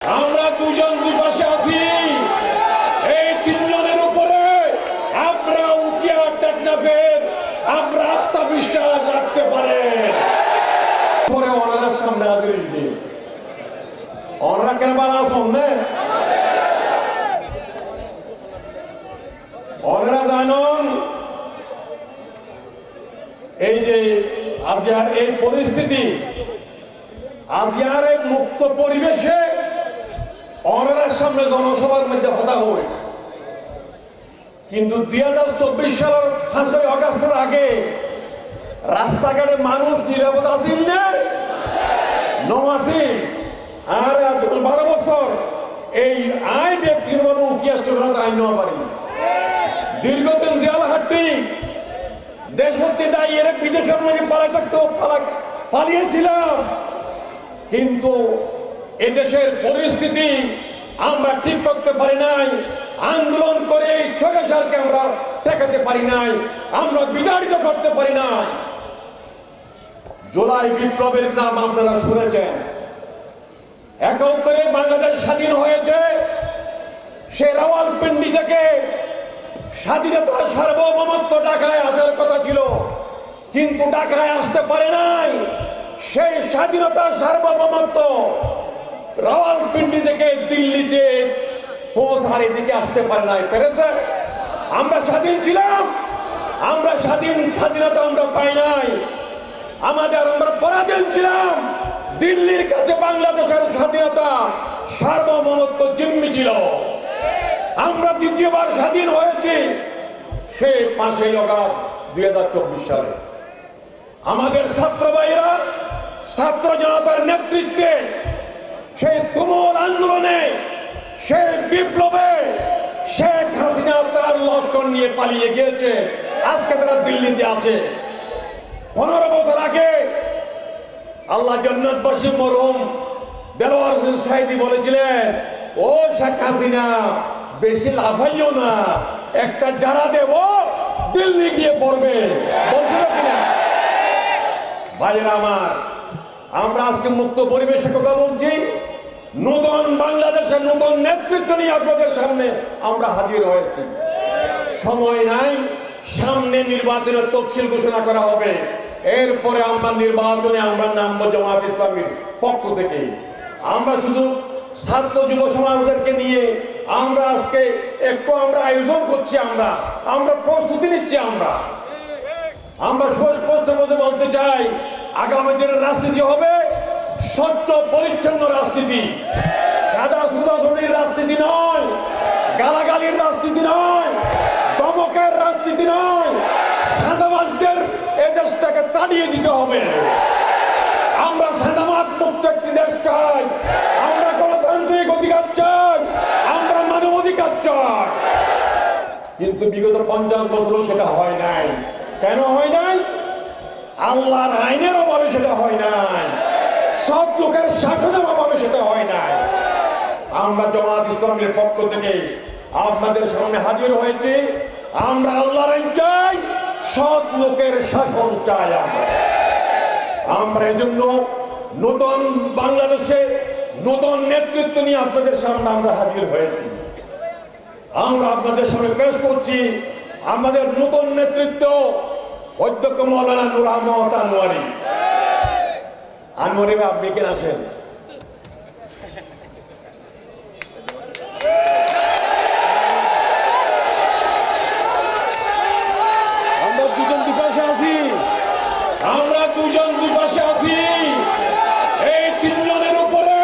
আমরা দুজন দুই পাশে আছি। এই তিনজনের উপরে আমরা উকিয়া টেকনাফের আমরা আস্থা বিশ্বাস রাখতে পারেন। পরে ওনার সামনে হাজির দিন ওনারা কেন বানা সামনে ওনারা জানুন এই যে আজিয়ার এই পরিস্থিতি, আজিয়ার এক মুক্ত পরিবেশে ওনার সামনে জনসভার মধ্যে হতা হয়। কিন্তু 2024 সালের 5ই আগস্টের আগে রাস্তাঘাটে মানুষ নিরাপদ আসেন না নমাসিন আর 12 বছর এই আই ব্যক্তিগতভাবে উকিয়া স্টেশন আইন নেওয়া পারি দীর্ঘদিন জেল হাঁটি দেশ হতে দায়ী এর বিদেশের মধ্যে পালাই থাকতো পালিয়েছিলাম। কিন্তু এদেশের পরিস্থিতি আমরা ঠিক করতে পারি নাই, আন্দোলন করে স্বৈরাচারকে আমরা ঠেকাতে পারি নাই, আমরা বিতাড়িত করতে পারি নাই। জুলাই বিপ্লবের নাম আপনারা শুনেছেন। 71-এ বাংলাদেশ স্বাধীন হয়েছে। সে রাওয়ালপিন্ডি থেকে স্বাধীনতা সার্বভৌমত্ব ঢাকায় আসার কথা ছিল, কিন্তু ঢাকায় আসতে পারে নাই। সেই স্বাধীনতা সার্বভৌমত্ব রাওয়ালপিন্ডি থেকে দিল্লিতে পৌঁছার দিকে আসতে পারে নাই। পেরেছে? আমরা স্বাধীন ছিলাম, আমরা স্বাধীনতা আমরা পাই নাই। আমরা পরাধীন ছিলাম। দিল্লির কাছে বাংলাদেশের স্বাধীনতা সার্বভৌমত্ব জিম্মি ছিল। আমরা দ্বিতীয়বার স্বাধীন হয়েছি সে 5ই আগস্ট 2024 সালে। আমাদের ছাত্র ভাইয়েরা ছাত্র জনতার নেতৃত্বে সেই তুমুল আন্দোলনে সেই বিপ্লবে শেখ হাসিনা তার লস্কর নিয়ে পালিয়ে গিয়েছে। আজকে তারা দিল্লিতে আছে। 15 বছর আগে আল্লাহ জান্নাতবাসী মরহুম দেলোয়ার হোসেন সাইদি বলেছিলেন, ও শেখ হাসিনা বেশি লাফাইও না, একটা যারা দেব দিল্লি গিয়ে পড়বে। বলছিল কিনা? ভাইয়েরা আমার, আমরা আজকে মুক্ত পরিবেশে কথা বলছি। নতুন বাংলাদেশের নতুন নেতৃত্ব নিয়ে আপনাদের সামনে আমরা হাজির হয়েছি। সময় নাই, সামনে নির্বাচনের তফসিল ঘোষণা করা হবে। এরপরে আমরা নির্বাচনে আমরা নামবো জামাত ইসলামীর পক্ষ থেকে। আমরা শুধু ছাত্র যুব সমাজদেরকে নিয়ে আমরা আজকে একটু আমরা আয়োজন করছি, আমরা প্রস্তুতি নিচ্ছি। আমরা স্পষ্ট বলতে চাই, আগামী দিনের রাজনীতি হবে স্বচ্ছ পরিচ্ছন্ন রাজনীতি। কাদা সুদাসুদির রাজনীতি নয়, গালাগালির রাজনীতি নয়, দমকের রাজনীতি নয়। সাদাবাজদের এই দেশটাকে তাড়িয়ে দিতে হবে। আমরা সাদাবাদ মুক্ত একটি দেশ চাই, আমরা গণতান্ত্রিক অধিকার চাই, আমরা মানব অধিকার চাই। কিন্তু বিগত 50 বছরও সেটা হয় নাই। কেন হয় নাই? আল্লাহর আইনের অভাবে সেটা হয় নাই, সৎ লোকের শাসনের অভাবে সেটা হয় নাই। আমরা জামাত ইসলামের পক্ষ থেকে আপনাদের সামনে হাজির হয়েছি। আমরা আল্লাহর আইন চাই, সৎ লোকের শাসন চাই। আমরা এজন্য নতুন বাংলাদেশে নতুন নেতৃত্ব নিয়ে আপনাদের সামনে আমরা হাজির হয়েছি। আমরা আপনাদের সামনে পেশ করছি আমাদের নতুন নেতৃত্ব, অধ্যক্ষ মৌলানা নূর আহমদ আনোয়ারি। আনোয়ারি আপনি কেন আসেন? আমরা দুজন দুই পাশে আছি। এই তিনজনের উপরে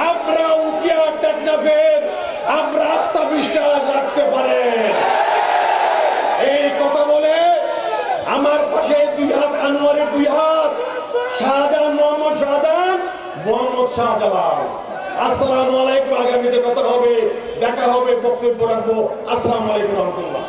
আমরা উকিয়া টেকনাফের আমরা আস্থা বিশ্বাস রাখতে পারেন। এই কথা বলে আমার পাশে 2 হাত, আনোয়ারের 2 হাত, শাহজাহান মোহাম্মদ শাহজালাল। আসসালামু আলাইকুম। আগামীতে কথা হবে, দেখা হবে, বক্তব্য রাখবো। আসসালামু আলাইকুম রহমতুল্লাহ।